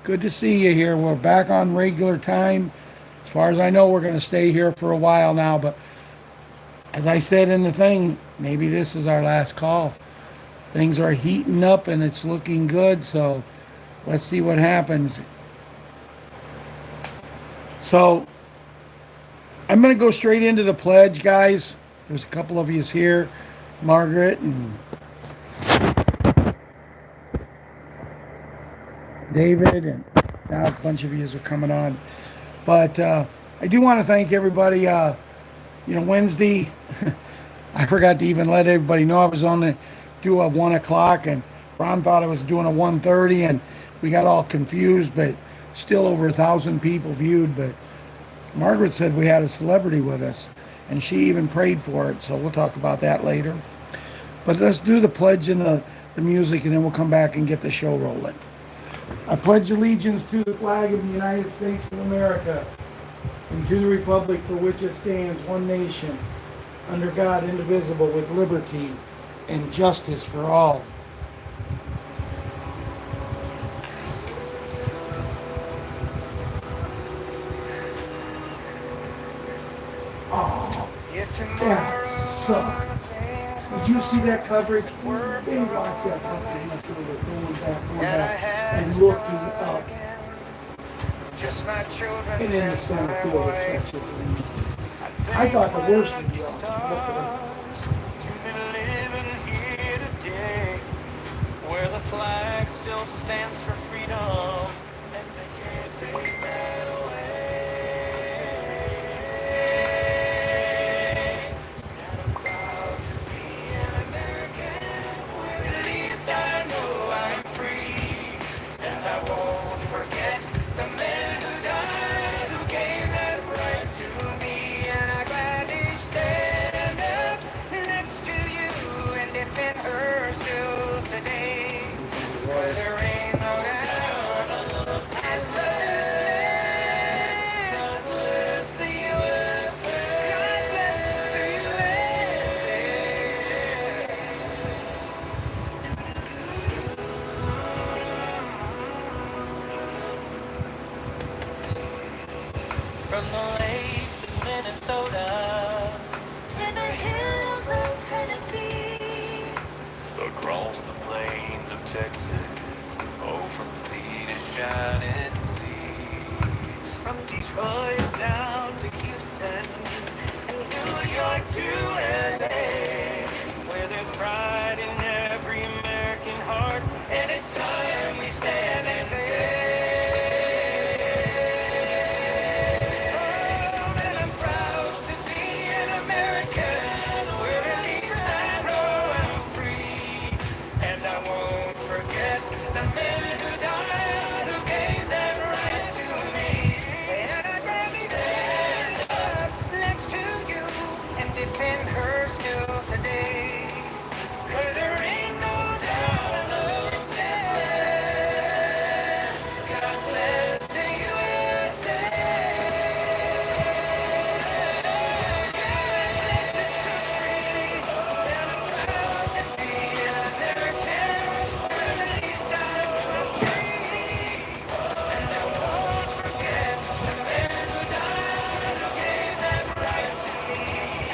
Good to see you here. We're back on regular time. As far as I know, we're going to stay here for a while now, but as I said in the thing, maybe this is our last call. Things are heating up and it's looking good, so let's see what happens. So, I'm going to go straight into the pledge, guys. There's a couple of yous here, Margaret and David, and now a bunch of yous are coming on. But I do want to thank everybody. Wednesday, I forgot to even let everybody know I was on to do a 1 o'clock, and Ron thought I was doing a 1:30, and we got all confused, but still over 1,000 people viewed. But Margaret said we had a celebrity with us, and she even prayed for it, so we'll talk about that later. But let's do the pledge and the music, and then we'll come back and get the show rolling. I pledge allegiance to the flag of the United States of America and to the republic for which it stands, one nation, under God, indivisible, with liberty and justice for all. Oh, that sucked. Did you see that coverage? They watch that fucking going back, and looking up. And in the center field, it catches things. I thought the worst of where the flag still stands for freedom, and they can't take that away. And I'm proud to be an American, where at least I know I'm free, and I won't forget the men who died, who gave that right to me, and I gladly stand up next to you and defend her still today. 'Cause there ain't no doubt as love is man. God bless the USA. God bless the USA. From the lakes of Minnesota to the hills of Tennessee, across the plains of Texas, oh, from sea to shining sea, from Detroit down to Houston, and New York to LA, where there's pride in every American heart, and it's time we stand and say, oh, that I'm proud to be an American, where at least I know I'm free, and I won't forget the men who died, who gave that right to me, and I'd rather stand up next to you and defend her still today, 'cause there ain't no doubt I love this land. God bless the USA. God bless this country. And I'm proud to be an American, where at least I know I'm free, and I won't forget the men who died, who gave that right to me,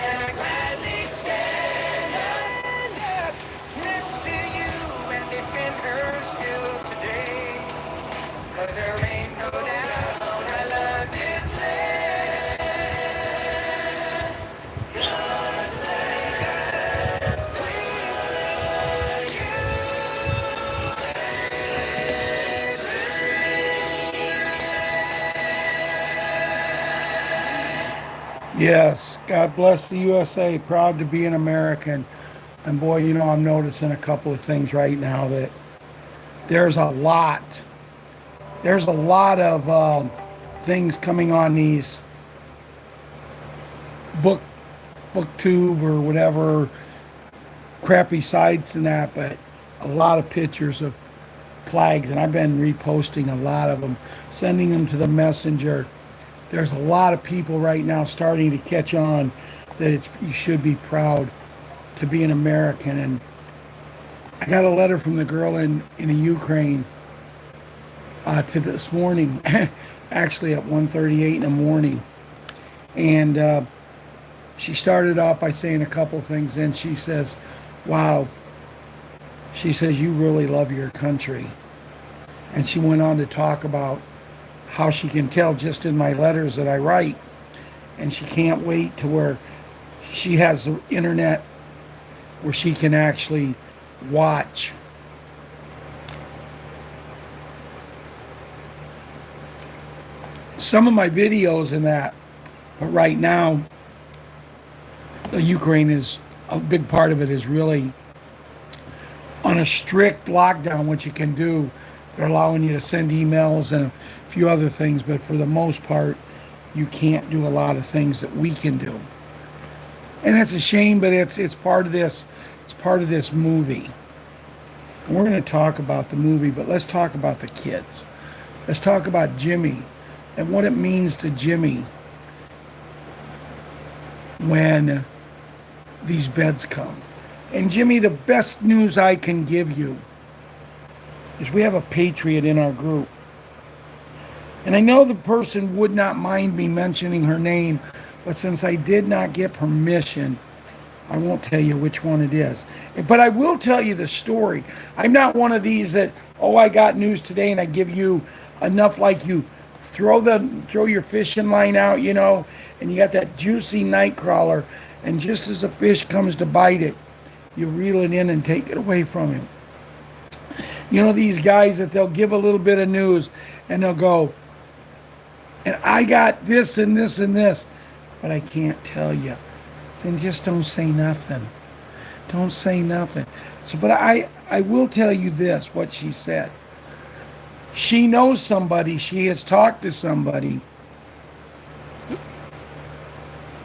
and I gladly stand up next to you and defend her still today, 'cause there ain't no doubt I love this land. God bless the Yes, God bless the USA. Proud to be an American. And boy, I'm noticing a couple of things right now that there's a lot. There's a lot of things coming on these book booktube or whatever crappy sites and that, but a lot of pictures of flags, and I've been reposting a lot of them, sending them to the messenger. There's a lot of people right now starting to catch on that you should be proud to be an American. And I got a letter from the girl in Ukraine, to this morning, actually at 1:38 in the morning. And she started off by saying a couple things. And she says, wow, she says, you really love your country. And she went on to talk about how she can tell just in my letters that I write. And she can't wait to where she has the internet where she can actually watch some of my videos and that. But right now, the Ukraine is a big part of it is really on a strict lockdown. What you can do, they're allowing you to send emails and a few other things, but for the most part, you can't do a lot of things that we can do. And it's a shame, but it's part of this. It's part of this movie. And we're going to talk about the movie, but let's talk about the kids. Let's talk about Jimmy and what it means to Jimmy when these beds come. And Jimmy, the best news I can give you is we have a Patriot in our group. And I know the person would not mind me mentioning her name, but since I did not get permission, I won't tell you which one it is. But I will tell you the story. I'm not one of these that, oh, I got news today and I give you enough, like you throw your fishing line out, you know, and you got that juicy night crawler, and just as a fish comes to bite it, you reel it in and take it away from him. You know, these guys that they'll give a little bit of news and they'll go, and I got this and this and this, but I can't tell you. Then just don't say nothing. Don't say nothing. So, but I will tell you this, what she said. She knows somebody, she has talked to somebody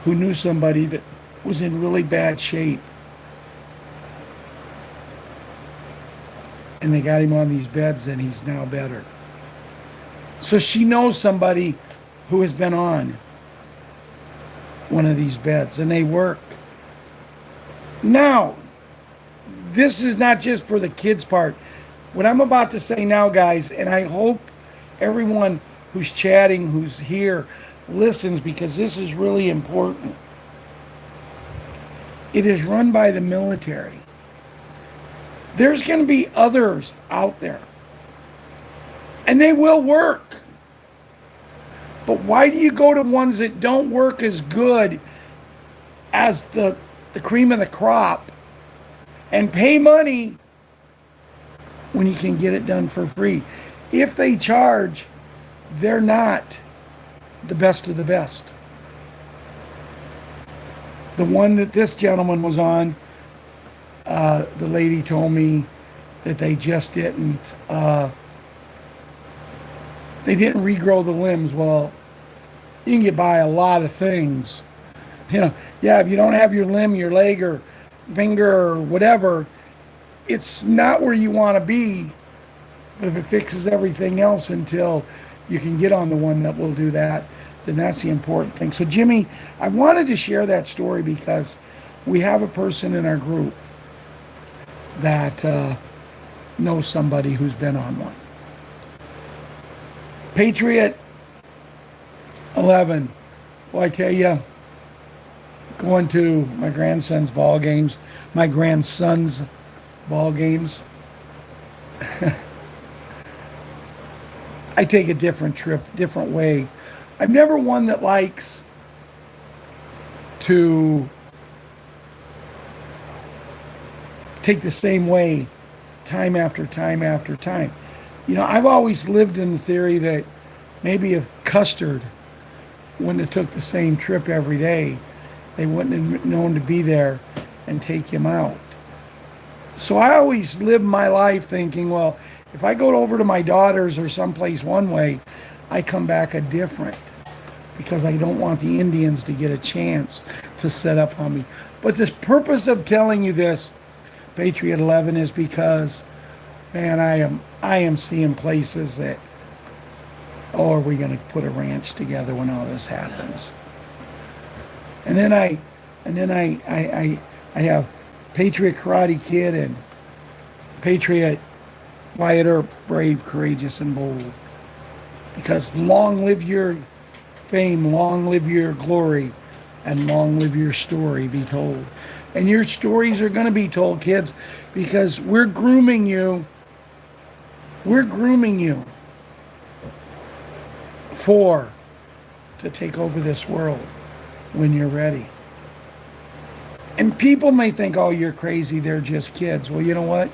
who knew somebody that was in really bad shape. And they got him on these beds and he's now better. So she knows somebody who has been on one of these beds and they work. Now, this is not just for the kids' part. What I'm about to say now, guys, and I hope everyone who's chatting, who's here, listens, because this is really important. It is run by the military. There's going to be others out there, and they will work. But why do you go to ones that don't work as good as the cream of the crop and pay money when you can get it done for free? If they charge, they're not the best of the best. The one that this gentleman was on, the lady told me that they just didn't regrow the limbs. Well, you can get by a lot of things. You know, yeah, if you don't have your limb, your leg or finger or whatever, it's not where you want to be. But if it fixes everything else until you can get on the one that will do that, then that's the important thing. So Jimmy, I wanted to share that story because we have a person in our group that knows somebody who's been on one. Patriot 11. Well, I tell you, going to my grandson's ball games, I take a different trip, different way. I'm never one that likes to take the same way time after time after time. You know, I've always lived in the theory that maybe if Custard wouldn't have took the same trip every day, they wouldn't have known to be there and take him out. So I always live my life thinking, well, if I go over to my daughter's or someplace one way, I come back a different, because I don't want the Indians to get a chance to set up on me. But the purpose of telling you this, Patriot 11, is because, man, I am seeing places that, oh, are we going to put a ranch together when all this happens? And then I have Patriot Karate Kid and Patriot Wyatt Earp, brave, courageous, and bold. Because long live your fame, long live your glory, and long live your story be told. And your stories are going to be told, kids, because we're grooming you. We're grooming you to take over this world when you're ready. And people may think, oh, you're crazy, they're just kids. Well, you know what?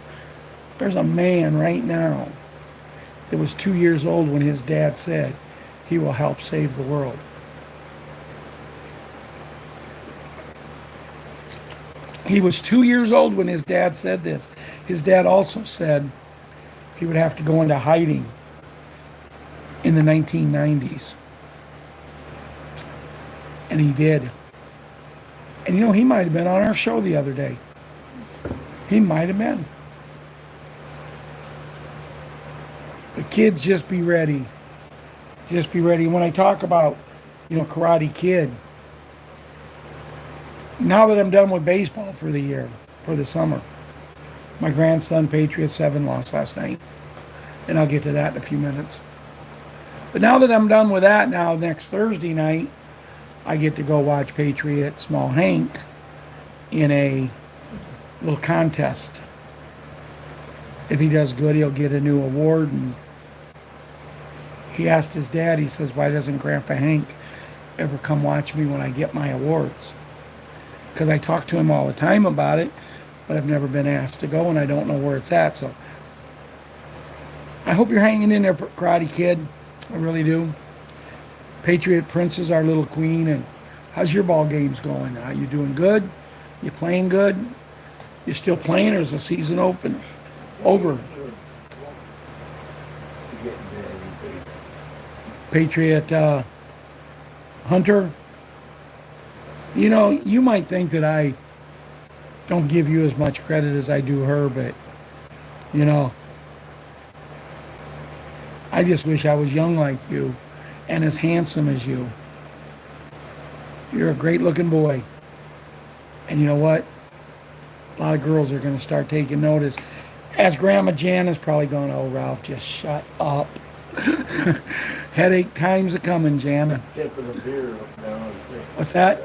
There's a man right now that was 2 years old when his dad said he will help save the world. He was 2 years old when his dad said this. His dad also said he would have to go into hiding in the 1990s. And he did. And you know, he might have been on our show the other day. He might have been. But kids, just be ready. Just be ready. When I talk about, Karate Kid, now that I'm done with baseball for the year, for the summer, my grandson, Patriot7, lost last night. And I'll get to that in a few minutes. But now that I'm done with that, now next Thursday night, I get to go watch Patriot Small Hank in a little contest. If he does good, he'll get a new award. And he asked his dad, he says, why doesn't Grandpa Hank ever come watch me when I get my awards? Because I talk to him all the time about it, but I've never been asked to go, and I don't know where it's at. So I hope you're hanging in there, Karate Kid. I really do. Patriot Princess, our little queen. And how's your ball games going? Are you doing good? You playing good? You still playing, or is the season over? Patriot Hunter, you might think that I don't give you as much credit as I do her, but, I just wish I was young like you and as handsome as you. You're a great looking boy. And you know what? A lot of girls are going to start taking notice. As Grandma Jan is probably going, oh, Ralph, just shut up. Headache time's a coming, Jan. Tipping a beer up now. What's that?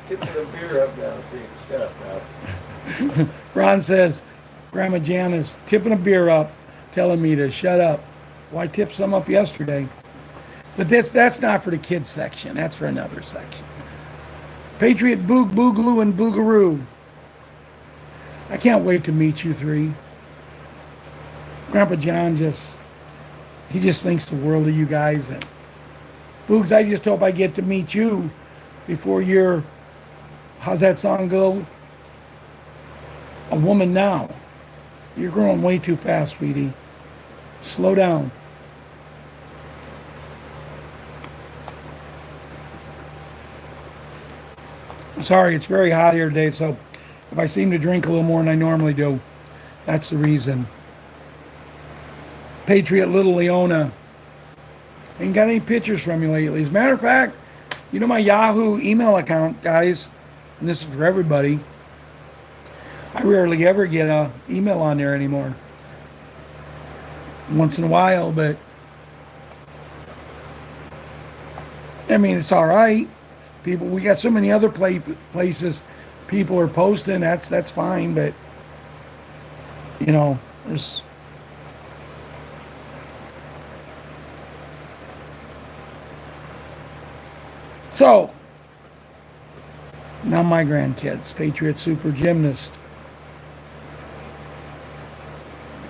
Tipping a beer up now, saying, shut up, Ralph. Ron says, Grandma Jan is tipping a beer up, telling me to shut up. Well, I tipped some up yesterday. But that's not for the kids section. That's for another section. Patriot Boog, Boogaloo, and Boogaroo. I can't wait to meet you three. Grandpa John he just thinks the world of you guys. And Boogs, I just hope I get to meet you before you're, how's that song go? A woman now. You're growing way too fast, sweetie. Slow down. Sorry, it's very hot here today, so if I seem to drink a little more than I normally do, that's the reason. Patriot Little Leona. Ain't got any pictures from you lately. As a matter of fact, my Yahoo email account, guys, and this is for everybody, I rarely ever get an email on there anymore. Once in a while, but I mean, it's all right. People, we got so many other places people are posting. That's fine, but there's. So now my grandkids, Patriot Super Gymnast.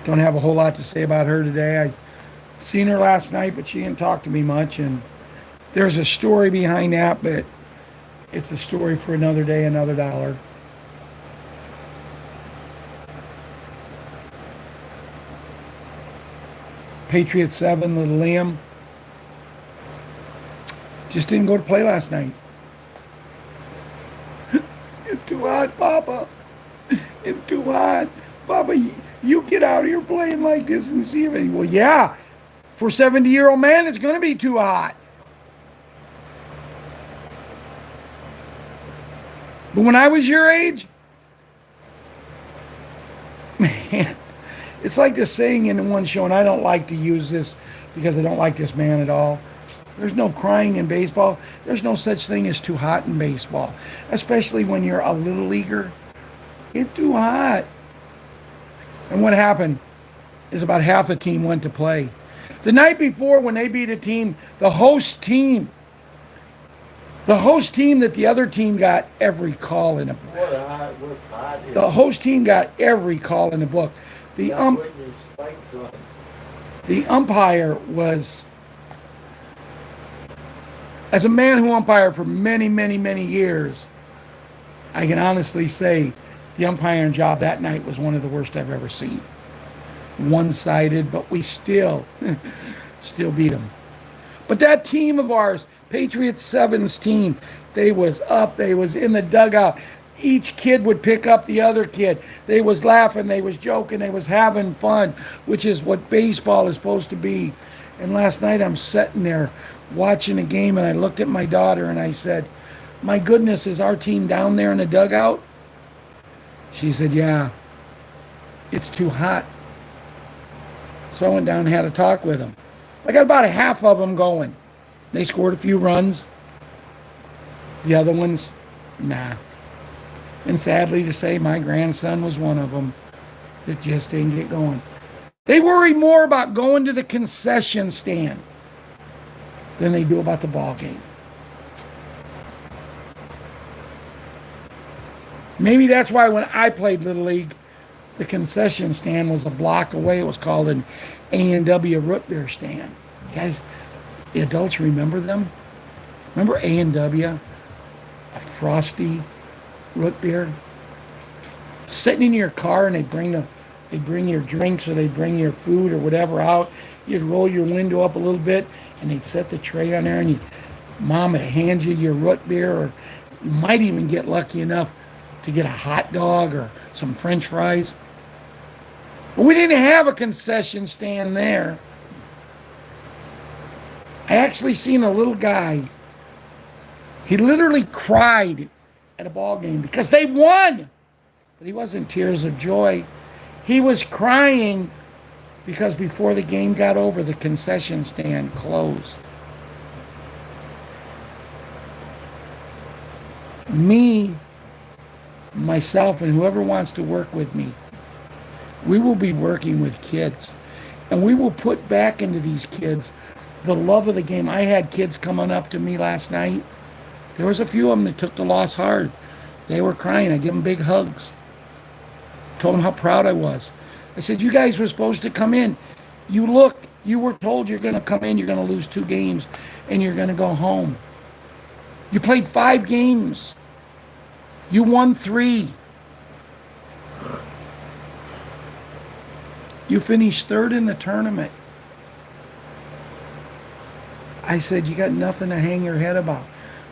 Don't have a whole lot to say about her today. I seen her last night, but she didn't talk to me much. And there's a story behind that, but it's a story for another day, another dollar. Patriot 7, little Liam, just didn't go to play last night. It's too hot, Papa. It's too hot. Papa, you get out here playing like this and see if it. Well, yeah, for a 70-year-old man, it's going to be too hot. But when I was your age, man, it's like the saying in one show, and I don't like to use this, because I don't like this man at all. There's no crying in baseball. There's no such thing as too hot in baseball, especially when you're a little leaguer. It's too hot. And what happened is about half the team went to play. The night before, when they beat a team, the host team that the other team got every call in a book. What's hot is The host team got every call in the book. The putting your spikes on. the umpire was, as a man who umpired for many, many, many years, I can honestly say the umpiring job that night was one of the worst I've ever seen. One-sided, but we still beat them. But that team of ours, Patriot 7's team, they was up, they was in the dugout. Each kid would pick up the other kid. They was laughing, they was joking, they was having fun, which is what baseball is supposed to be. And last night I'm sitting there watching a game, and I looked at my daughter and I said, my goodness, is our team down there in the dugout? She said, yeah, it's too hot. So I went down and had a talk with them. I got about a half of them going. They scored a few runs. The other ones, nah. And sadly to say, my grandson was one of them that just didn't get going. They worry more about going to the concession stand than they do about the ball game. Maybe that's why when I played Little League, the concession stand was a block away. It was called an A&W root beer stand. Guys, the adults remember them? Remember A&W? A frosty root beer? Sitting in your car, and they'd bring your drinks, or they'd bring your food or whatever out. You'd roll your window up a little bit, and they'd set the tray on there, and Mom would hand you your root beer, or you might even get lucky enough to get a hot dog or some French fries. But we didn't have a concession stand there. I actually seen a little guy. He literally cried at a ball game because they won. But he wasn't tears of joy. He was crying because before the game got over, the concession stand closed. Me, myself, and whoever wants to work with me, we will be working with kids, and we will put back into these kids the love of the game. I had kids coming up to me last night. There was a few of them that took the loss hard. They were crying. I give them big hugs. Told them how proud I was. I said, you guys were supposed to come in. You were told you're going to come in, you're going to lose 2 games, and you're going to go home. You played 5 games. You won 3. You finished 3rd in the tournament. I said, you got nothing to hang your head about.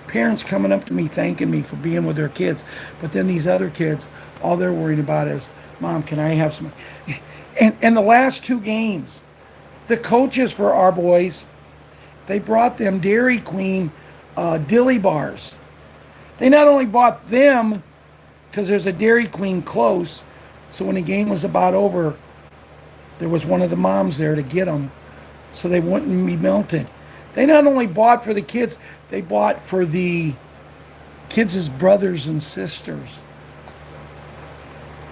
Parents coming up to me thanking me for being with their kids. But then these other kids, all they're worried about is, Mom, can I have some? And the last 2 games, the coaches for our boys, they brought them Dairy Queen dilly bars. They not only bought them, because there's a Dairy Queen close, so when the game was about over, there was one of the moms there to get them so they wouldn't be melted. They not only bought for the kids, they bought for the kids' brothers and sisters.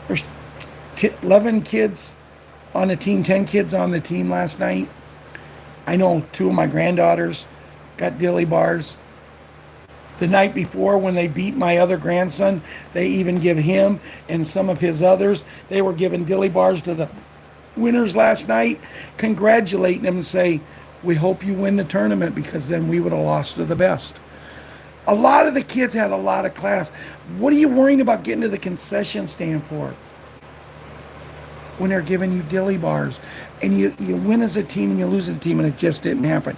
There's 11 kids on the team, 10 kids on the team last night. I know 2 of my granddaughters got dilly bars. The night before, when they beat my other grandson, they even give him and some of his others, they were giving dilly bars to the winners last night, congratulating them and say, we hope you win the tournament, because then we would have lost to the best. A lot of the kids had a lot of class. What are you worrying about getting to the concession stand for when they're giving you dilly bars? And you win as a team and you lose as a team, and it just didn't happen.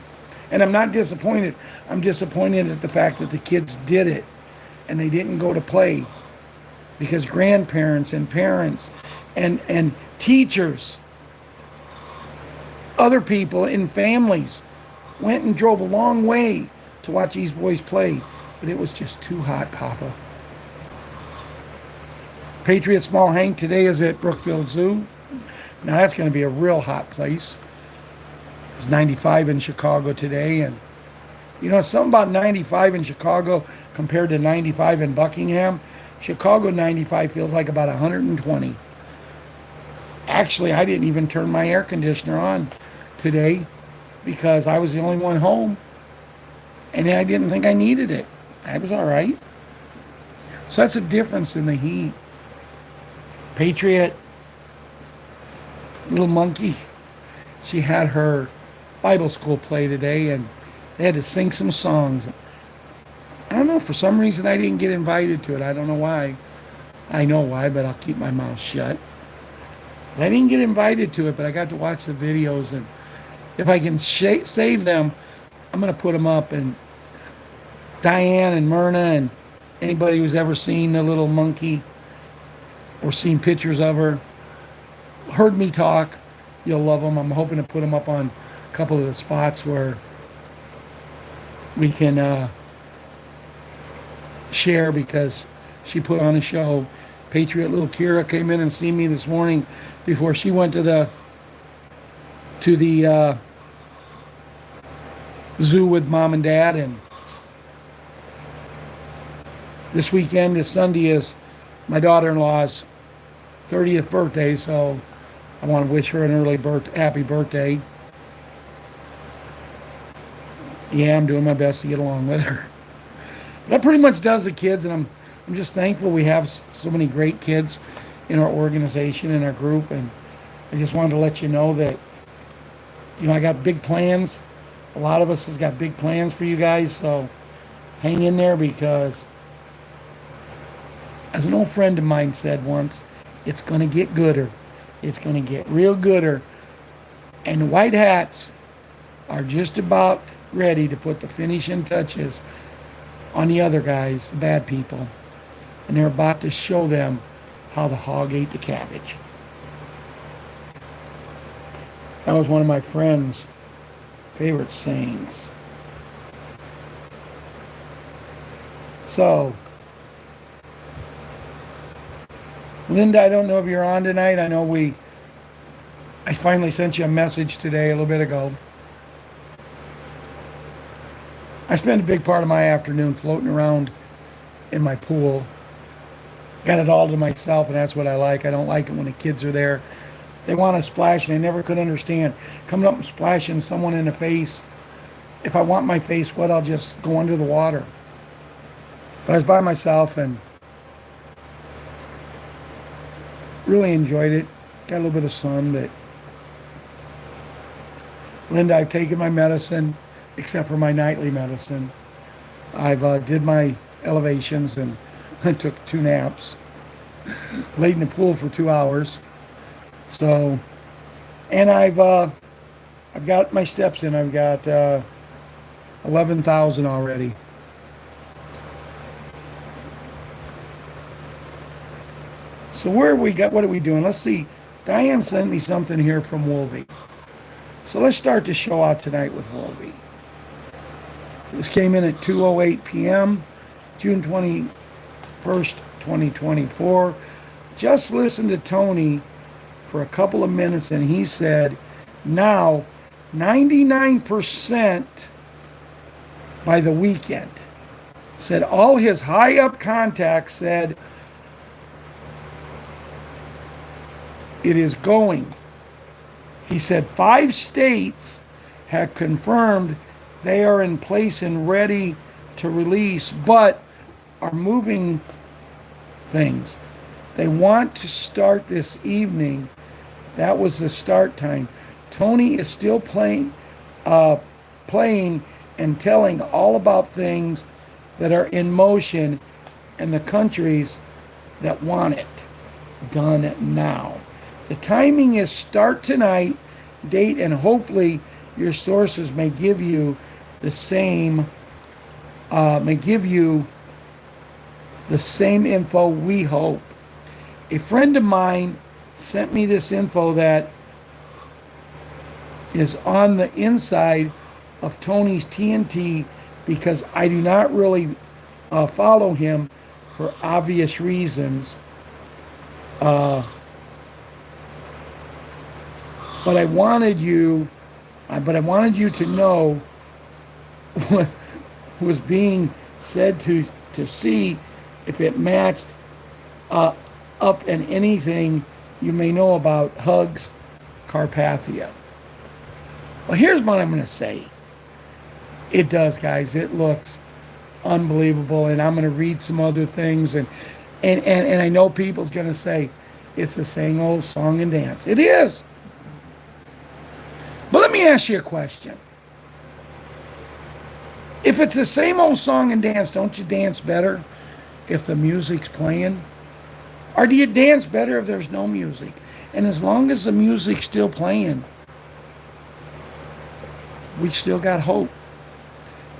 And I'm not disappointed. I'm disappointed at the fact that the kids did it and they didn't go to play, because grandparents and parents and teachers, other people in families went and drove a long way to watch these boys play, but it was just too hot, Papa. Patriot Small Hank today is at Brookfield Zoo. Now that's going to be a real hot place. It's 95 in Chicago today, and you know, something about 95 in Chicago compared to 95 in Buckingham. Chicago 95 feels like about 120. Actually, I didn't even turn my air conditioner on today because I was the only one home and I didn't think I needed it. I was all right. So that's a difference in the heat. Patriot, little monkey, she had her Bible school play today and they had to sing some songs. I don't know, for some reason I didn't get invited to it. I don't know why. I know why, but I'll keep my mouth shut. I didn't get invited to it, but I got to watch the videos, and if I can save them, I'm going to put them up. And Diane and Myrna and anybody who's ever seen the little monkey or seen pictures of her, heard me talk, you'll love them. I'm hoping to put them up on a couple of the spots where we can share, because she put on a show. Patriot little Kira came in and seen me this morning before she went to the zoo with mom and dad. And this weekend, this Sunday, is my daughter-in-law's 30th birthday, so I want to wish her an early happy birthday. Yeah, I'm doing my best to get along with her. But that pretty much does the kids, and I'm just thankful we have so many great kids in our organization, in our group, and I just wanted to let you know that, you know, I got big plans. A lot of us has got big plans for you guys, so hang in there, because as an old friend of mine said once, it's going to get gooder. It's going to get real gooder, and the white hats are just about ready to put the finishing touches on the other guys, the bad people. And they're about to show them how the hog ate the cabbage. That was one of my friend's favorite sayings. So, Linda, I don't know if you're on tonight. I know I finally sent you a message today, a little bit ago. I spend a big part of my afternoon floating around in my pool. Got it all to myself, and that's what I like. I don't like it when the kids are there. They want to splash, and I never could understand coming up and splashing someone in the face. If I want my face wet, I'll just go under the water. But I was by myself and really enjoyed it. Got a little bit of sun, but Linda, I've taken my medicine, except for my nightly medicine. I've did my elevations, and I took 2 naps. Laid in the pool for 2 hours. So, and I've got my steps in. I've got 11,000 already. So what are we doing? Let's see. Diane sent me something here from Wolvie. So let's start the show out tonight with Wolvie. This came in at 2:08 p.m., June 21st, 2024. Just listened to Tony for a couple of minutes, and he said, now 99% by the weekend. Said all his high up contacts said it is going. He said 5 states have confirmed they are in place and ready to release, but are moving things. They want to start this evening. That was the start time. Tony is still playing and telling all about things that are in motion and the countries that want it done now. The timing is start tonight, date, and hopefully your sources may give you the same info, we hope. A friend of mine sent me this info that is on the inside of Tony's TNT, because I do not really follow him for obvious reasons. But I wanted you But I wanted you to know what was being said to see if it matched up in anything you may know about Hugs Carpathia. Well, here's what I'm going to say. It does, guys. It looks unbelievable, and I'm going to read some other things, and I know people's going to say it's the same old song and dance. It is. But let me ask you a question. If it's the same old song and dance, don't you dance better if the music's playing? Or do you dance better if there's no music? And as long as the music's still playing, we still got hope.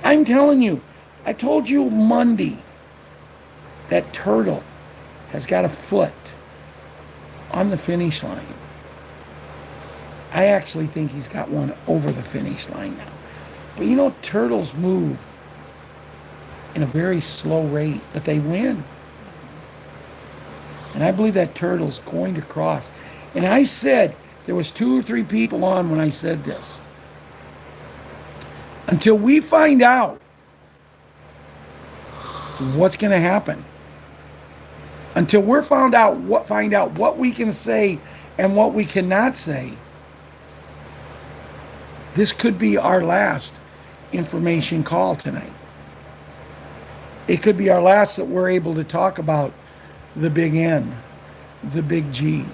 I'm telling you, I told you Monday that Turtle has got a foot on the finish line. I actually think he's got one over the finish line now. But you know, turtles move in a very slow rate, but they win. And I believe that turtle's going to cross. And I said, there was 2 or 3 people on when I said this. Until we find out what's going to happen, until we're find out what we can say and what we cannot say, this could be our last information call tonight. It could be our last that we're able to talk about the big N, the big G.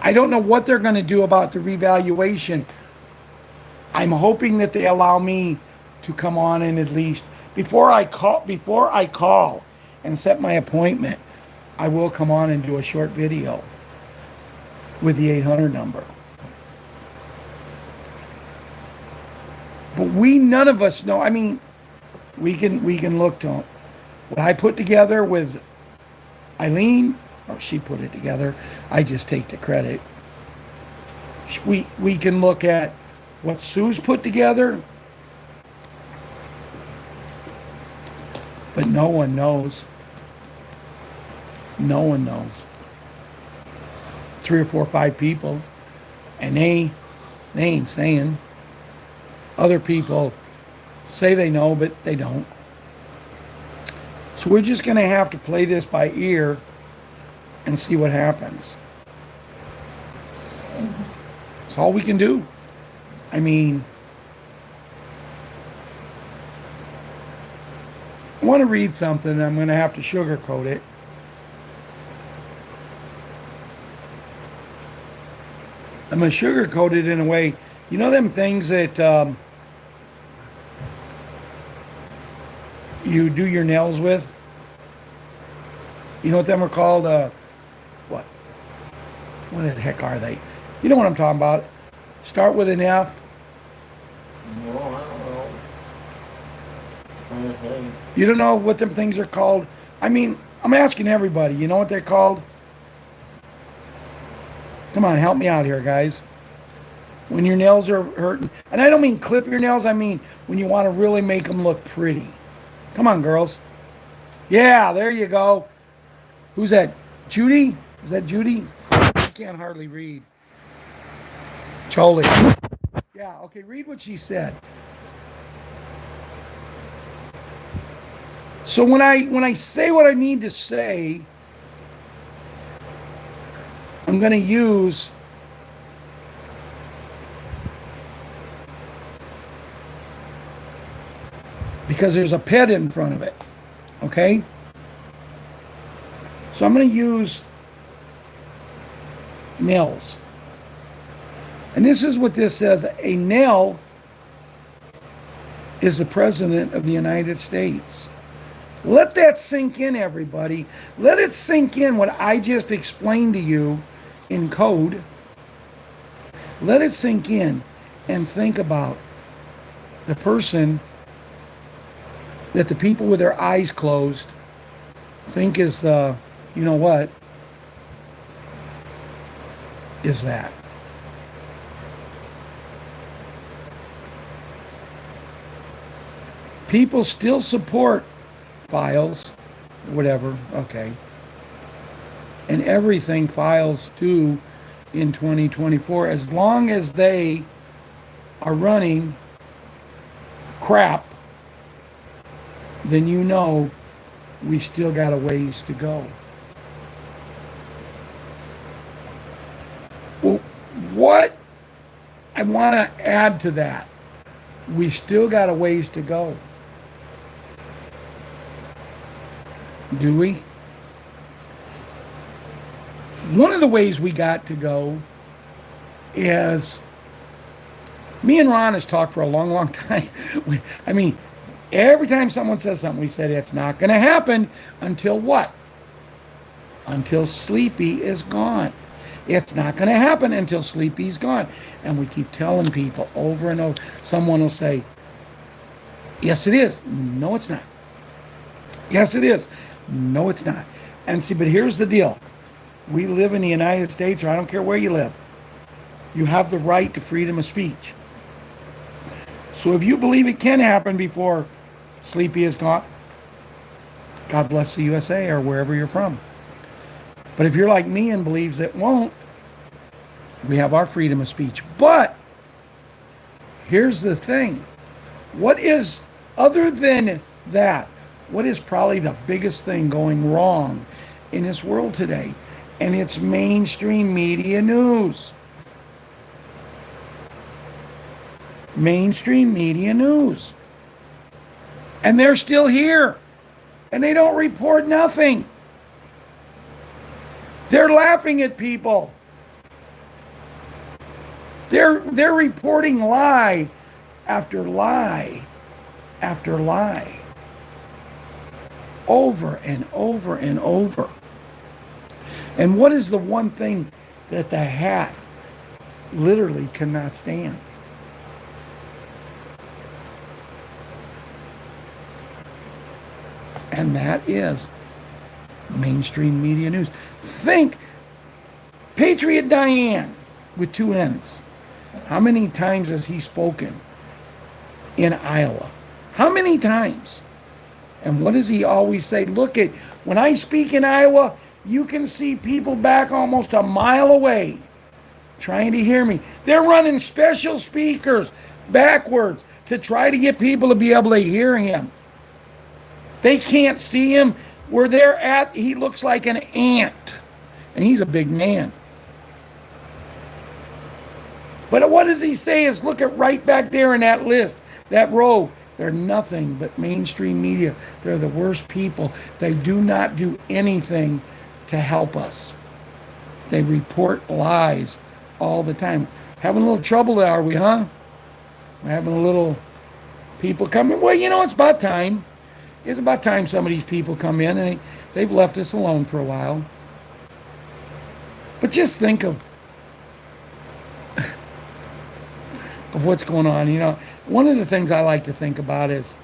I don't know what they're going to do about the revaluation. I'm hoping that they allow me to come on and at least before I call and set my appointment, I will come on and do a short video with the 800 number. But none of us know. I mean, we can look to what I put together with Eileen, or she put it together. I just take the credit. We can look at what Sue's put together, but no one knows. No one knows. 3 or 4 or 5 people, and they ain't saying. Other people say they know, but they don't. So we're just going to have to play this by ear and see what happens. That's all we can do. I mean, I want to read something. I'm going to have to sugarcoat it. I'm going to sugarcoat it in a way. You know them things that you do your nails with? You know what them are called? What? What the heck are they? You know what I'm talking about. Start with an F. No, I don't know. You don't know what them things are called? I mean, I'm asking everybody. You know what they're called? Come on, help me out here, guys. When your nails are hurting. And I don't mean clip your nails. I mean when you want to really make them look pretty. Come on, girls. Yeah, there you go. Who's that? Judy? Is that Judy? I can't hardly read. Charlie. Yeah, okay, read what she said. So when I say what I need to say, I'm going to use because there's a pet in front of it, okay? So I'm going to use nails. And this is what this says. A nail is the President of the United States. Let that sink in, everybody. Let it sink in what I just explained to you in code. Let it sink in and think about the person that the people with their eyes closed think is the, you know what, is that. People still support files, whatever, okay. And everything files do in 2024 as long as they are running crap, then you know we still got a ways to go. Well, what I want to add to that, we still got a ways to go. Do we? One of the ways we got to go is, me and Ron has talked for a long, long time. Every time someone says something, we said it's not going to happen until what? Until Sleepy is gone. It's not going to happen until Sleepy's gone. And we keep telling people over and over. Someone will say, yes, it is. No, it's not. Yes, it is. No, it's not. And see, but here's the deal. We live in the United States, or I don't care where you live. You have the right to freedom of speech. So if you believe it can happen before Sleepy is gone, God bless the USA or wherever you're from. But if you're like me and believes it won't, we have our freedom of speech. But here's the thing. What is, other than that, what is probably the biggest thing going wrong in this world today? And it's mainstream media news. Mainstream media news. And they're still here. And they don't report nothing. They're laughing at people. They're reporting lie after lie after lie. Over and over and over. And what is the one thing that the hat literally cannot stand? And that is mainstream media news. Think Patriot Diane with 2 N's. How many times has he spoken in Iowa? How many times? And what does he always say? Look, when I speak in Iowa, you can see people back almost a mile away trying to hear me. They're running special speakers backwards to try to get people to be able to hear him. They can't see him. Where they're at, he looks like an ant. And he's a big man. But what does he say is, look at right back there in that list, that row. They're nothing but mainstream media. They're the worst people. They do not do anything to help us. They report lies all the time. Having a little trouble there, are we, huh? We're having a little people coming. Well, you know, it's about time. It's about time some of these people come in, and they've left us alone for a while. But just think of what's going on. You know, one of the things I like to think about is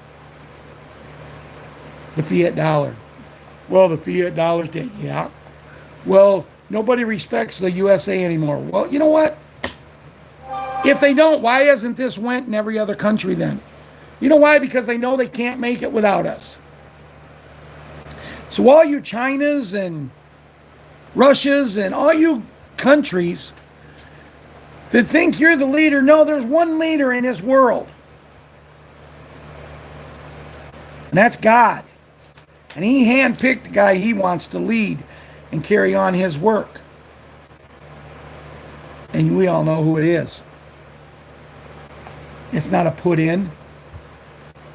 the fiat dollar. Well, the fiat dollar's dead. Yeah. Well, nobody respects the USA anymore. Well, you know what? If they don't, why hasn't this went in every other country then? You know why? Because they know they can't make it without us. So all you Chinas and Russias and all you countries that think you're the leader, no, there's one leader in this world. And that's God. And he handpicked the guy he wants to lead and carry on his work. And we all know who it is. It's not a put in.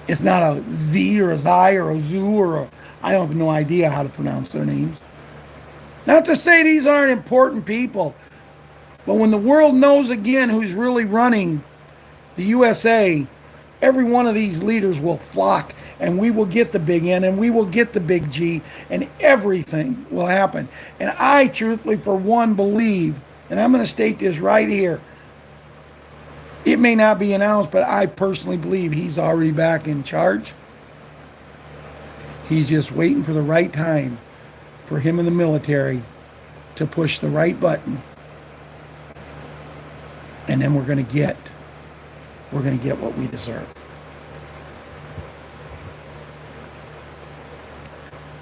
It's not a Z or a Zi or a Zoo or a, I have no idea how to pronounce their names. Not to say these aren't important people, but when the world knows again who's really running the USA, every one of these leaders will flock, and we will get the big N, and we will get the big G, and everything will happen. And I truthfully, for one, believe, and I'm going to state this right here, it may not be announced, but I personally believe he's already back in charge. He's just waiting for the right time for him and the military to push the right button. And then we're going to get what we deserve.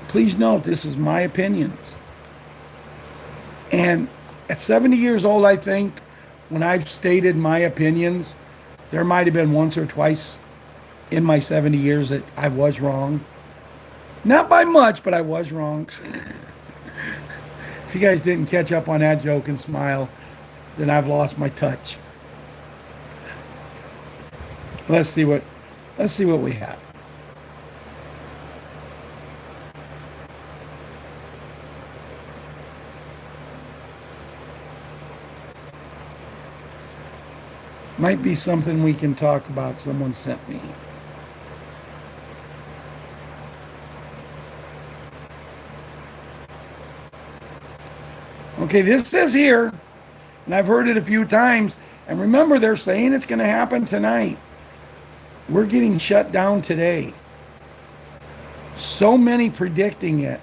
Please note, this is my opinions. And at 70 years old, I think, when I've stated my opinions, There might have been once or twice in my 70 years that I was wrong. Not by much, but I was wrong. If you guys didn't catch up on that joke and smile, then I've lost my touch. Let's see what we have. Might be something we can talk about. Someone sent me. Okay, this says here, and I've heard it a few times, and remember they're saying it's going to happen tonight. We're getting shut down today. So many predicting it.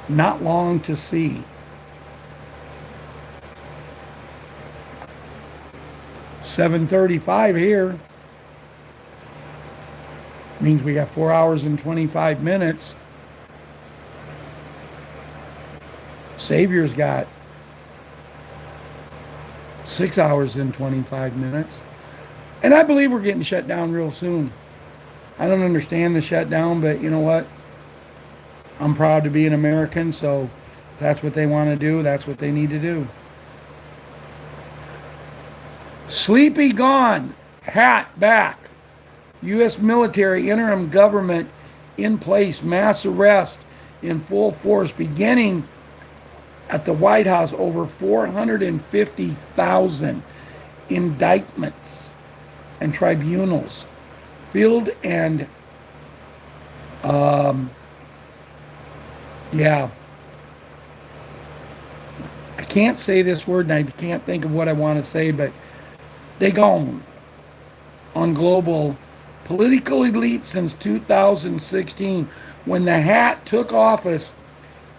Not long to see. "7:35 here. Means we got 4 hours and 25 minutes. Savior's got 6 hours and 25 minutes. And I believe we're getting shut down real soon. I don't understand the shutdown, but you know what? I'm proud to be an American, so if that's what they want to do, that's what they need to do. Sleepy gone. Hat back. U.S. military interim government in place. Mass arrest in full force beginning at the White House. Over 450,000 indictments and tribunals. Field and yeah. I can't say this word and I can't think of what I want to say, but they gone on global political elite since 2016. When the hat took office,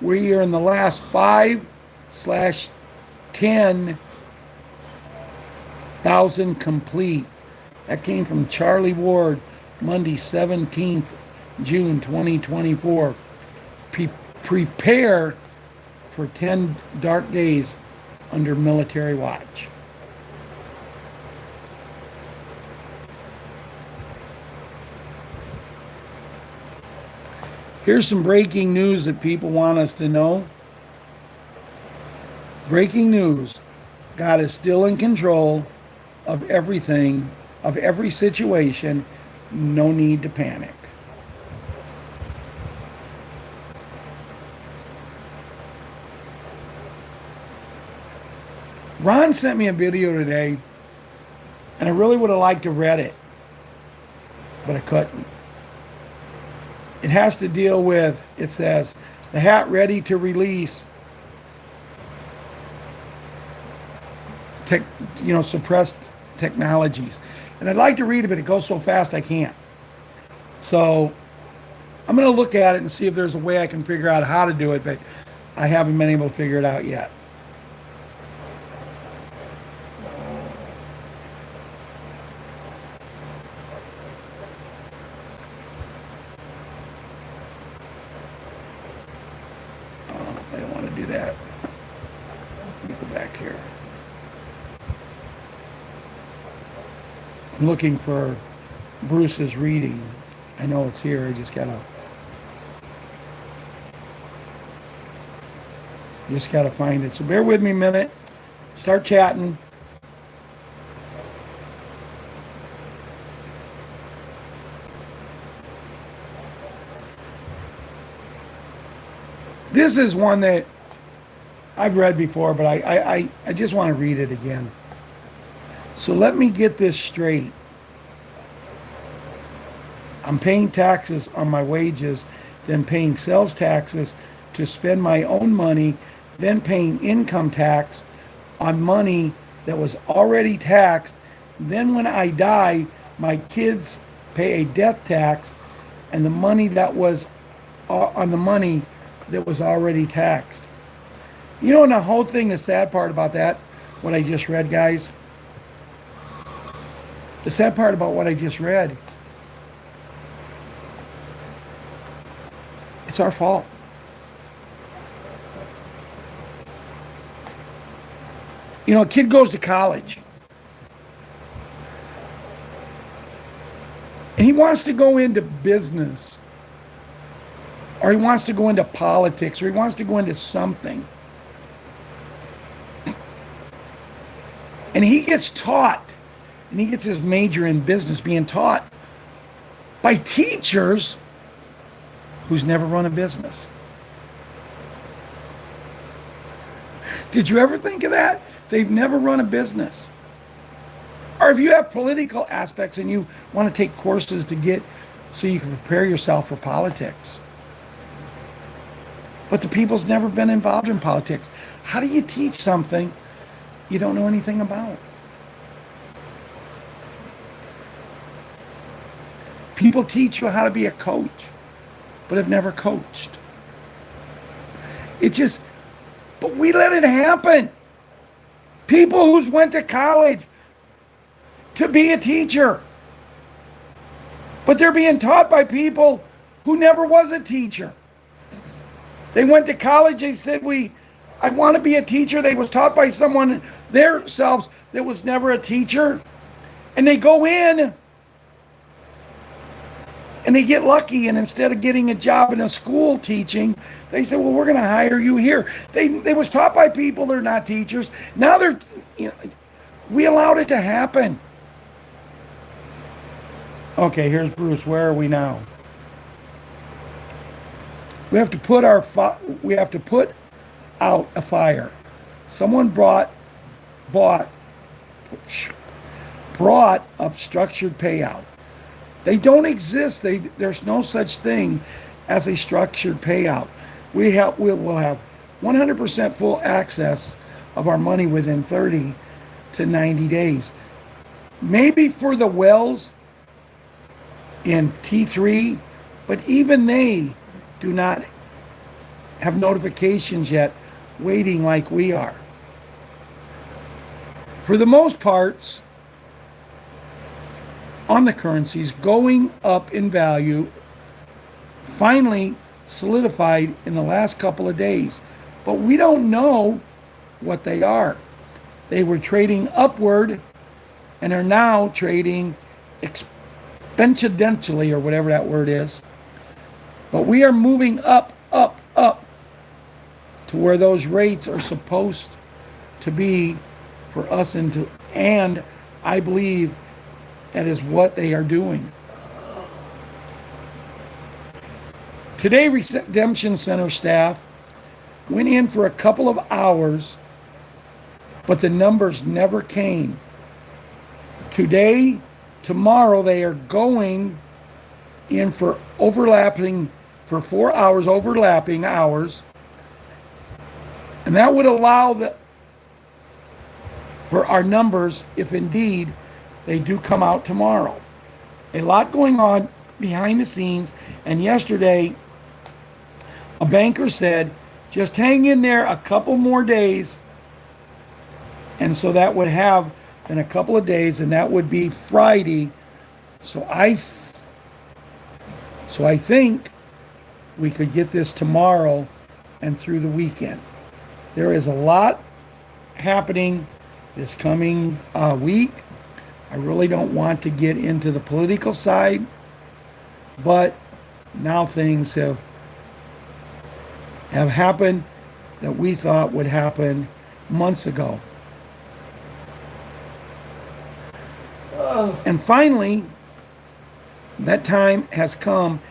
we are in the last 5/10,000 complete. That came from Charlie Ward, Monday, 17th June 2024. Prepare for 10 dark days under military watch. Here's some breaking news that people want us to know. Breaking news. God is still in control of everything, of every situation. No need to panic. Ron sent me a video today, and I really would have liked to read it, but I couldn't. It has to deal with, it says, the hat ready to release suppressed technologies. And I'd like to read it, but it goes so fast I can't. So I'm going to look at it and see if there's a way I can figure out how to do it, but I haven't been able to figure it out yet. I don't want to do that. Let me go back here. I'm looking for Bruce's reading. I know it's here. I just gotta find it. So bear with me a minute. Start chatting. This is one that I've read before, but I just want to read it again. So let me get this straight. I'm paying taxes on my wages, then paying sales taxes to spend my own money, then paying income tax on money that was already taxed. Then when I die, my kids pay a death tax and the money that was on the money that was already taxed. You know, and the whole thing, the sad part about that, what I just read, guys, the sad part about what I just read, it's our fault. You know, a kid goes to college. and he wants to go into business, or he wants to go into politics, or he wants to go into something. And he gets taught, and he gets his major in business being taught by teachers who's never run a business. Did you ever think of that? They've never run a business. Or if you have political aspects and you want to take courses to get so you can prepare yourself for politics. But the people's never been involved in politics. How do you teach something you don't know anything about? People teach you how to be a coach, but have never coached. But we let it happen. People who's went to college to be a teacher, but they're being taught by people who never was a teacher. They went to college, they said, I want to be a teacher. They was taught by someone themselves that was never a teacher. And they go in and they get lucky, and instead of getting a job in a school teaching, they say, well, we're going to hire you here. They was taught by people, they're not teachers. Now we allowed it to happen. Okay, here's Bruce. Where are we now? We have to put out a fire. Someone brought up structured payout. They don't exist. There's no such thing as a structured payout. We'll have 100% full access of our money within 30 to 90 days. Maybe for the wells in T3, but even they do not have notifications yet waiting like we are. For the most parts, on the currencies going up in value, finally solidified in the last couple of days. But we don't know what they are. They were trading upward and are now trading exponentially, or whatever that word is. But we are moving up, up, up to where those rates are supposed to be for us, and I believe that is what they are doing. Today, Redemption Center staff went in for a couple of hours, but the numbers never came. Tomorrow, they are going in for 4 hours, overlapping hours, and that would allow for our numbers, if indeed they do come out tomorrow. A lot going on behind the scenes, and yesterday a banker said, just hang in there a couple more days, and so that would have in a couple of days, and that would be Friday. So I think we could get this tomorrow and through the weekend. There is a lot happening this coming week. I really don't want to get into the political side, but now things have happened that we thought would happen months ago. And finally, that time has come,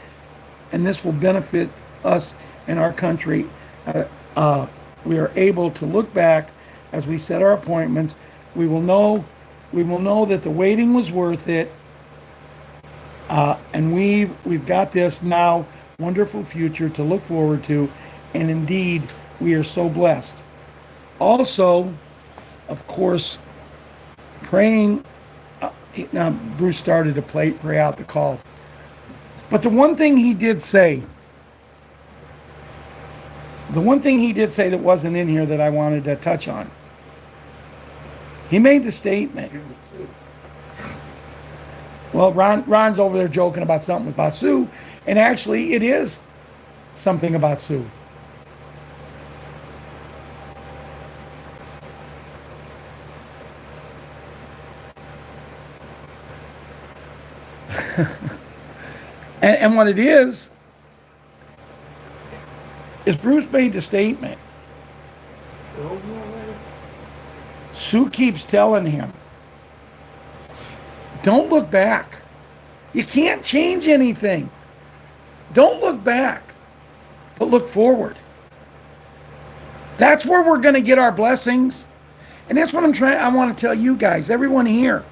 and this will benefit us and our country. We are able to look back as we set our appointments. We will know that the waiting was worth it, and we've got this now wonderful future to look forward to, and indeed we are so blessed. Also, of course, praying. Now Bruce started to pray out the call, but the one thing he did say that wasn't in here that I wanted to touch on. He made the statement. Well, Ron's over there joking about something about Sue, and actually it is something about Sue. And what it is Bruce made the statement. Sue keeps telling him, don't look back. You can't change anything. Don't look back, but look forward. That's where we're going to get our blessings. And that's what I want to tell you guys, everyone here.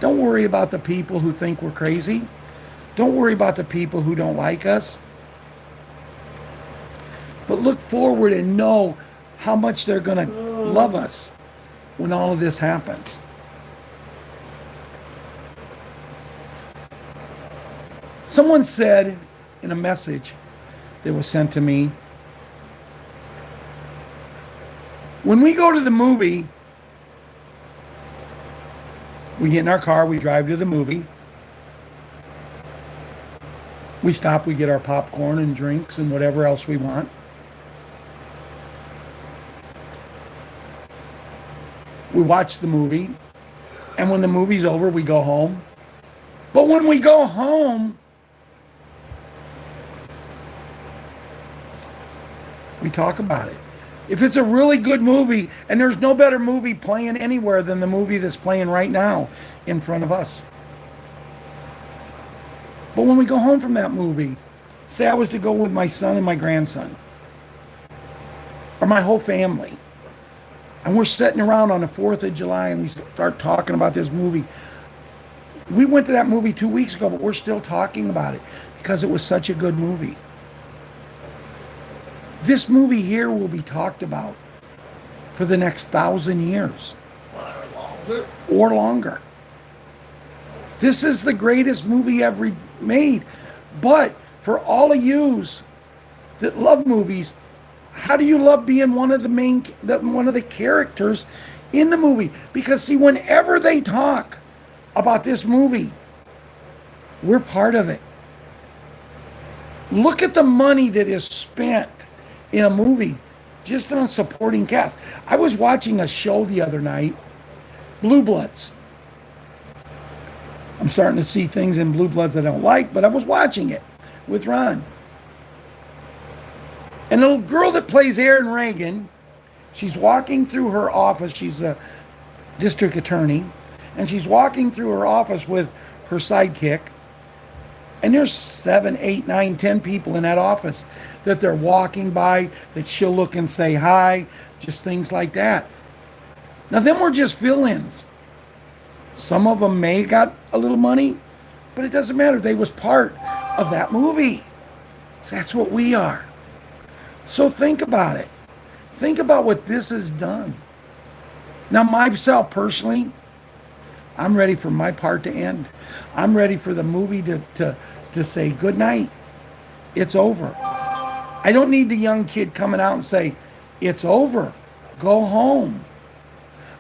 Don't worry about the people who think we're crazy. Don't worry about the people who don't like us. But look forward and know how much they're going to love us when all of this happens. Someone said in a message that was sent to me, when we go to the movie, we get in our car, we drive to the movie. We stop, we get our popcorn and drinks and whatever else we want. We watch the movie, and when the movie's over, we go home. But when we go home, we talk about it. If it's a really good movie, and there's no better movie playing anywhere than the movie that's playing right now in front of us. But when we go home from that movie, say I was to go with my son and my grandson, or my whole family, and we're sitting around on the 4th of July and we start talking about this movie. We went to that movie 2 weeks ago, but we're still talking about it because it was such a good movie. This movie here will be talked about for the next 1,000 years. Or longer. This is the greatest movie ever made. But for all of yous that love movies, how do you love being one of the characters in the movie? Because see, whenever they talk about this movie, we're part of it. Look at the money that is spent in a movie just on a supporting cast. I was watching a show the other night, Blue Bloods. I'm starting to see things in Blue Bloods I don't like, but I was watching it with Ron. And the little girl that plays Erin Reagan, she's walking through her office. She's a district attorney, and she's walking through her office with her sidekick. And there's 7, 8, 9, 10 people in that office that they're walking by, that she'll look and say hi, just things like that. Now, them were just fill-ins. Some of them may have got a little money, but it doesn't matter. They was part of that movie. So that's what we are. So think about it. Think about what this has done. Now, myself personally, I'm ready for my part to end. I'm ready for the movie to say good night. It's over. I don't need the young kid coming out and say, it's over. Go home.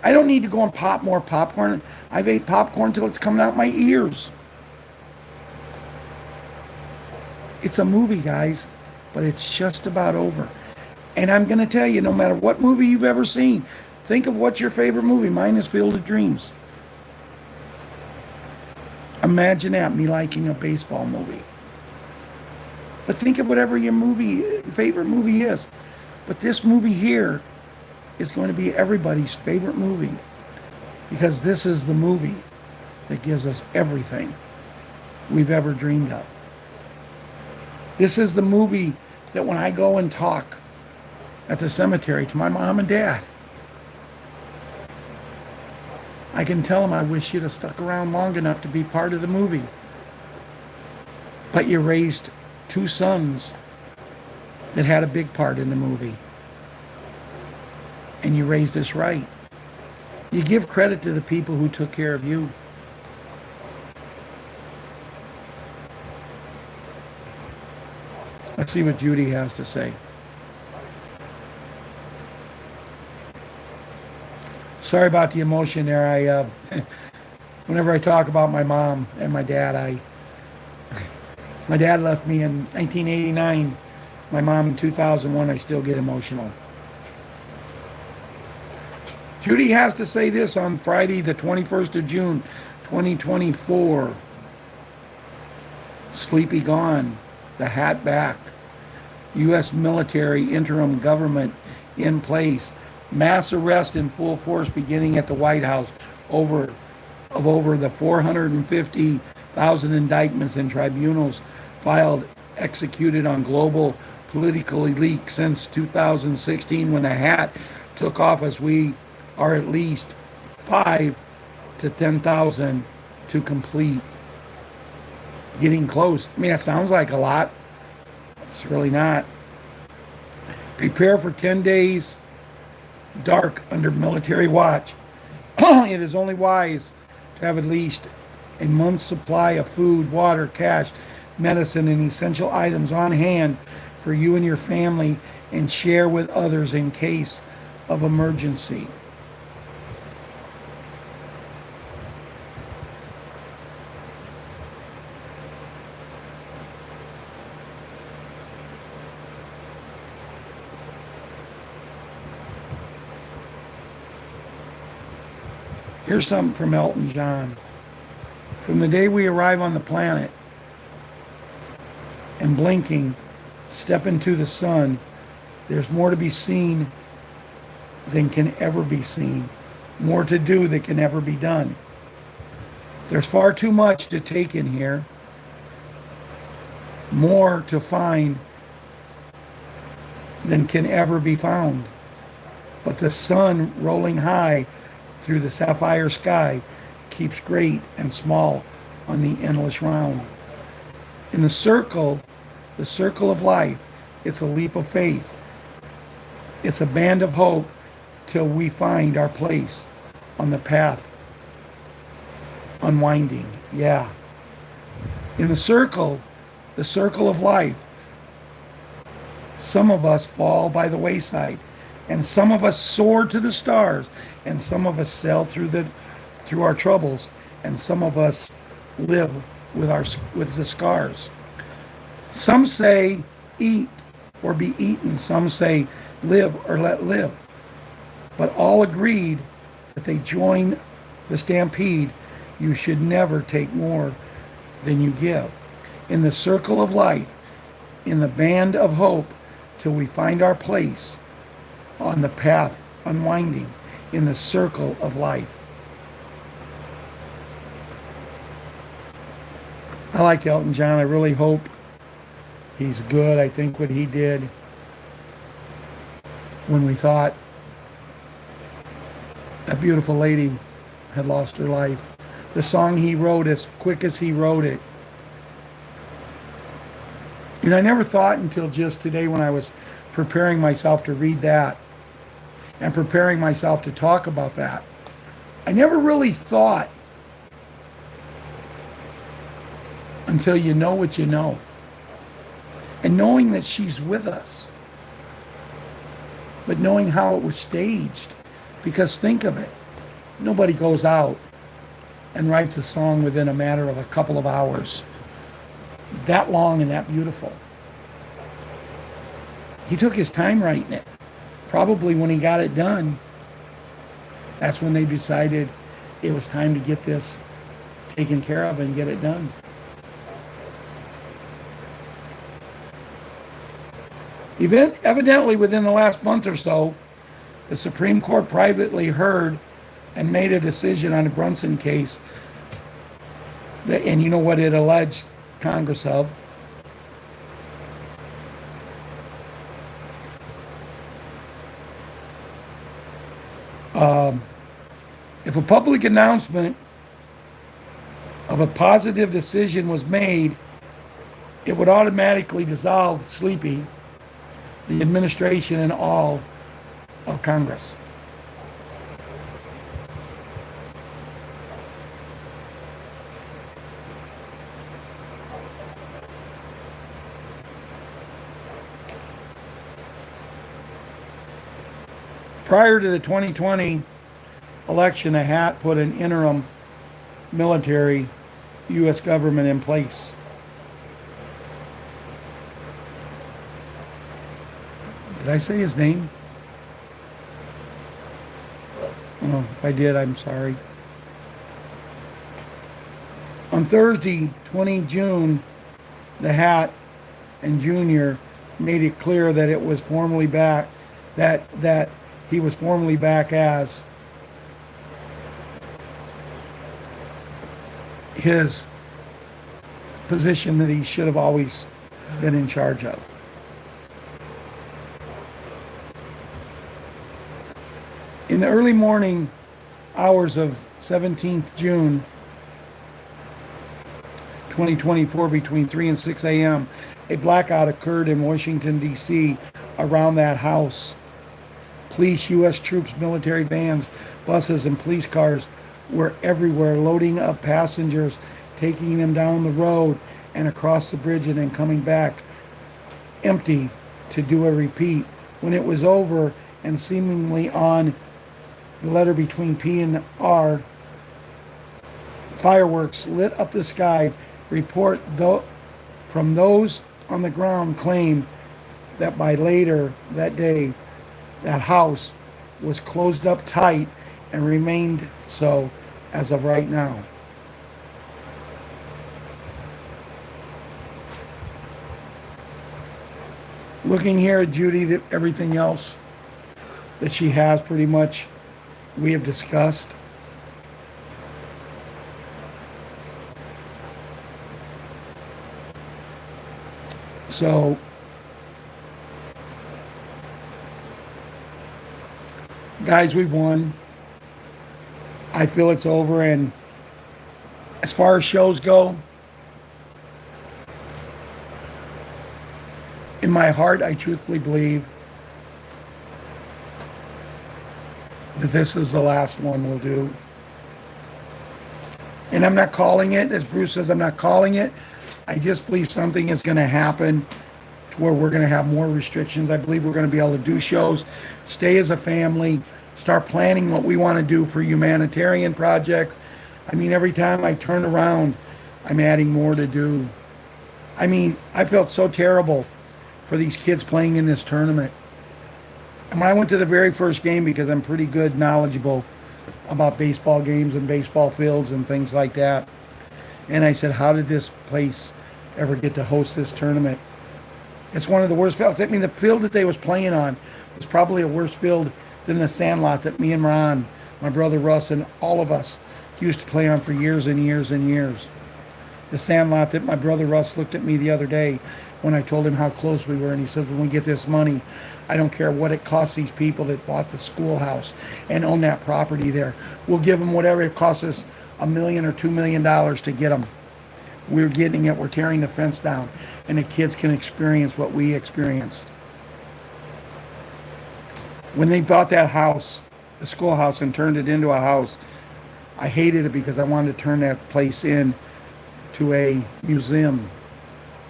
I don't need to go and pop more popcorn. I've ate popcorn till it's coming out my ears. It's a movie, guys, but it's just about over. And I'm going to tell you, no matter what movie you've ever seen, think of what's your favorite movie. Mine is Field of Dreams. Imagine that, me liking a baseball movie. But think of whatever your favorite movie is. But this movie here is going to be everybody's favorite movie, because this is the movie that gives us everything we've ever dreamed of. This is the movie that when I go and talk at the cemetery to my mom and dad, I can tell them, I wish you'd have stuck around long enough to be part of the movie. But you raised 2 sons that had a big part in the movie. And you raised us right. You give credit to the people who took care of you. Let's see what Judy has to say. Sorry about the emotion there. Whenever I talk about my mom and my dad, my dad left me in 1989. My mom in 2001. I still get emotional. Judy has to say this on Friday, the 21st of June, 2024. Sleepy gone. The hat back. U.S. military interim government in place. Mass arrest in full force beginning at the White House over the 450,000 indictments and tribunals filed executed on global political elite since 2016 when the hat took office. We are at least 5 to 10,000 to complete. Getting close. I mean, that sounds like a lot. It's really not. Prepare for 10 days dark under military watch. It is only wise to have at least a month's supply of food, water, cash, medicine, and essential items on hand for you and your family and share with others in case of emergency. Here's something from Elton John. From the day we arrive on the planet and blinking, step into the sun, there's more to be seen than can ever be seen, more to do than can ever be done. There's far too much to take in here, more to find than can ever be found. But the sun rolling high through the sapphire sky keeps great and small on the endless round. In the circle of life, it's a leap of faith. It's a band of hope till we find our place on the path unwinding. Yeah. In the circle of life, some of us fall by the wayside, and some of us soar to the stars, and some of us sail through our troubles, and some of us live with the scars. Some say eat or be eaten. Some say live or let live. But all agreed that they join the stampede. You should never take more than you give. In the circle of life, in the band of hope, till we find our place on the path unwinding, in the circle of life. I like Elton John. I really hope he's good. I think what he did when we thought that beautiful lady had lost her life. The song he wrote, as quick as he wrote it. You know, I never thought until just today when I was preparing myself to read that and preparing myself to talk about that. I never really thought until you know what you know. And knowing that she's with us. But knowing how it was staged. Because think of it. Nobody goes out and writes a song within a matter of a couple of hours. That long and that beautiful. He took his time writing it. Probably when he got it done, that's when they decided it was time to get this taken care of and get it done. Evidently, within the last month or so, the Supreme Court privately heard and made a decision on the Brunson case. And you know what it alleged Congress of? If a public announcement of a positive decision was made, it would automatically dissolve Sleepy, the administration, and all of Congress. Prior to the 2020 election, a hat put an interim military U.S. government in place. Did I say his name? Oh, if I did, I'm sorry. On Thursday, 20 June, the Hat and Junior made it clear that it was formally back, that he was formally back as his position that he should have always been in charge of. In the early morning hours of 17th June 2024, between 3 and 6 a.m., a blackout occurred in Washington, D.C. around that house. Police, U.S. troops, military vans, buses, and police cars were everywhere, loading up passengers, taking them down the road and across the bridge, and then coming back empty to do a repeat. When it was over, and seemingly on the letter between P and R, fireworks lit up the sky. Report from those on the ground claimed that by later that day, that house was closed up tight and remained so as of right now. Looking here at Judy, that everything else that she has pretty much we have discussed. So guys, we've won. I feel it's over, and as far as shows go, in my heart, I truthfully believe that this is the last one we'll do. And I'm not calling it, as Bruce says, I'm not calling it. I just believe something is going to happen to where we're going to have more restrictions. I believe we're going to be able to do shows, stay as a family, start planning what we want to do for humanitarian projects. I mean, every time I turn around, I'm adding more to do. I mean, I felt so terrible for these kids playing in this tournament. And when I went to the very first game, because I'm pretty good knowledgeable about baseball games and baseball fields and things like that, and I said, how did this place ever get to host this tournament? It's one of the worst fields. I mean, the field that they was playing on was probably a worse field than the sandlot that me and Ron, my brother Russ, and all of us used to play on for years and years and years. The sandlot that my brother Russ looked at me the other day when I told him how close we were, and he said, when we get this money, I don't care what it costs these people that bought the schoolhouse and own that property there. We'll give them whatever it costs us, $1 million or $2 million to get them. We're getting it. We're tearing the fence down, and the kids can experience what we experienced. When they bought that house, the schoolhouse, and turned it into a house, I hated it because I wanted to turn that place in to a museum,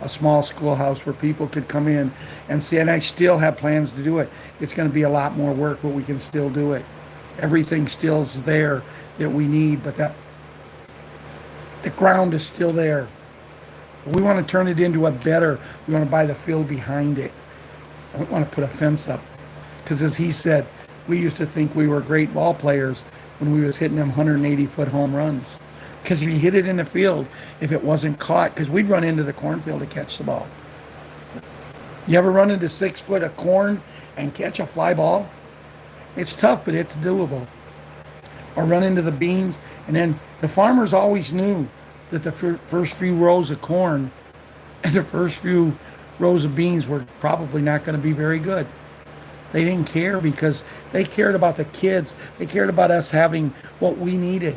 a small schoolhouse where people could come in and see. And I still have plans to do it. It's going to be a lot more work, but we can still do it. Everything still is there that we need, but the ground is still there. We want to turn it into a better. We want to buy the field behind it. I don't want to put a fence up, because as he said, we used to think we were great ball players when we was hitting them 180-foot home runs. Because if you hit it in the field, if it wasn't caught, because we'd run into the cornfield to catch the ball. You ever run into 6 foot of corn and catch a fly ball? It's tough, but it's doable. Or run into the beans, and then the farmers always knew that the first few rows of corn and the first few rows of beans were probably not going to be very good. They didn't care because they cared about the kids. They cared about us having what we needed.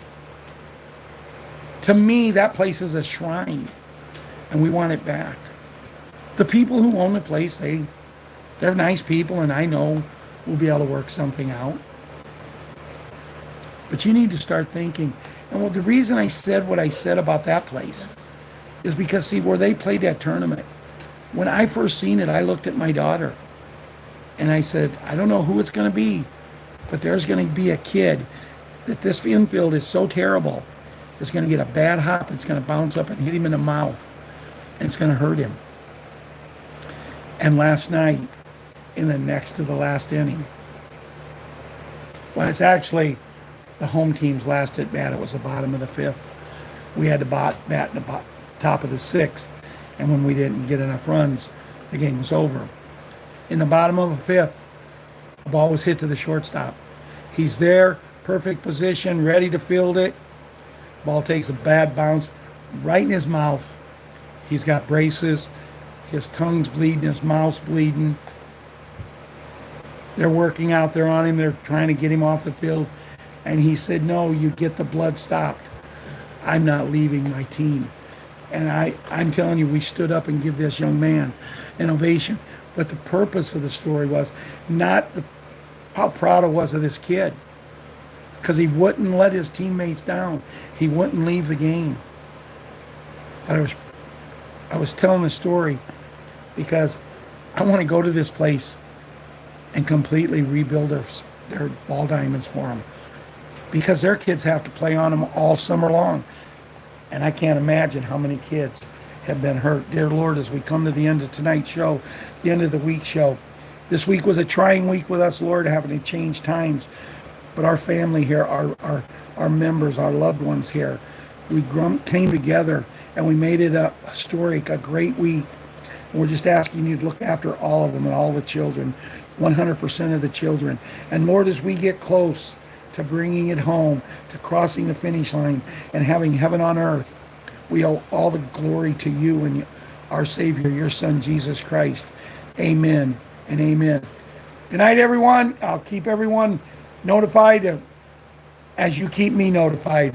To me, that place is a shrine, and we want it back. The people who own the place, they're nice people, and I know we'll be able to work something out. But you need to start thinking. And well, the reason I said what I said about that place is because, see, where they played that tournament, when I first seen it, I looked at my daughter, and I said, I don't know who it's going to be, but there's going to be a kid that this infield is so terrible, it's going to get a bad hop, it's going to bounce up and hit him in the mouth, and it's going to hurt him. And last night, in the next to the last inning, well, it's actually the home team's last at bat. It was the bottom of the 5th. We had to bat in the top of the 6th, and when we didn't get enough runs, the game was over. In the bottom of the 5th, the ball was hit to the shortstop. He's there, perfect position, ready to field it. Ball takes a bad bounce right in his mouth. He's got braces. His tongue's bleeding, his mouth's bleeding. They're working out there on him. They're trying to get him off the field. And he said, no, you get the blood stopped. I'm not leaving my team. And I'm telling you, we stood up and give this young man an ovation. But the purpose of the story was not how proud I was of this kid, because he wouldn't let his teammates down. He wouldn't leave the game. But I was telling the story because I want to go to this place and completely rebuild their ball diamonds for them, because their kids have to play on them all summer long. And I can't imagine how many kids have been hurt. Dear Lord, as we come to the end of tonight's show, the end of the week show, this week was a trying week with us, Lord, having to change times. But our family here, our members, our loved ones here, we came together and we made it a historic, a great week. And we're just asking you to look after all of them and all the children, 100% of the children. And Lord, as we get close to bringing it home, to crossing the finish line and having heaven on earth, we owe all the glory to you and our Savior, your Son, Jesus Christ. Amen and amen. Good night, everyone. I'll keep everyone notified as you keep me notified.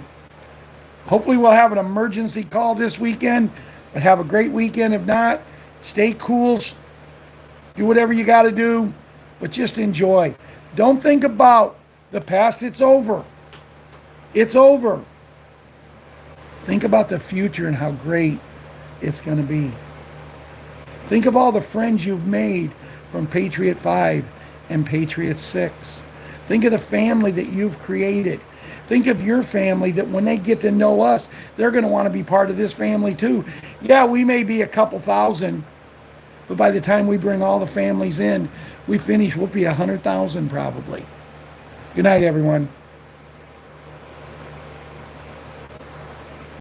Hopefully we'll have an emergency call this weekend, but have a great weekend. If not, stay cool. Do whatever you got to do, but just enjoy. Don't think about the past. It's over. It's over. Think about the future and how great it's going to be. Think of all the friends you've made from Patriot 5 and Patriot 6. Think of the family that you've created. Think of your family that when they get to know us, they're going to want to be part of this family too. Yeah, we may be a couple thousand, but by the time we bring all the families in, we'll be 100,000 probably. Good night, everyone.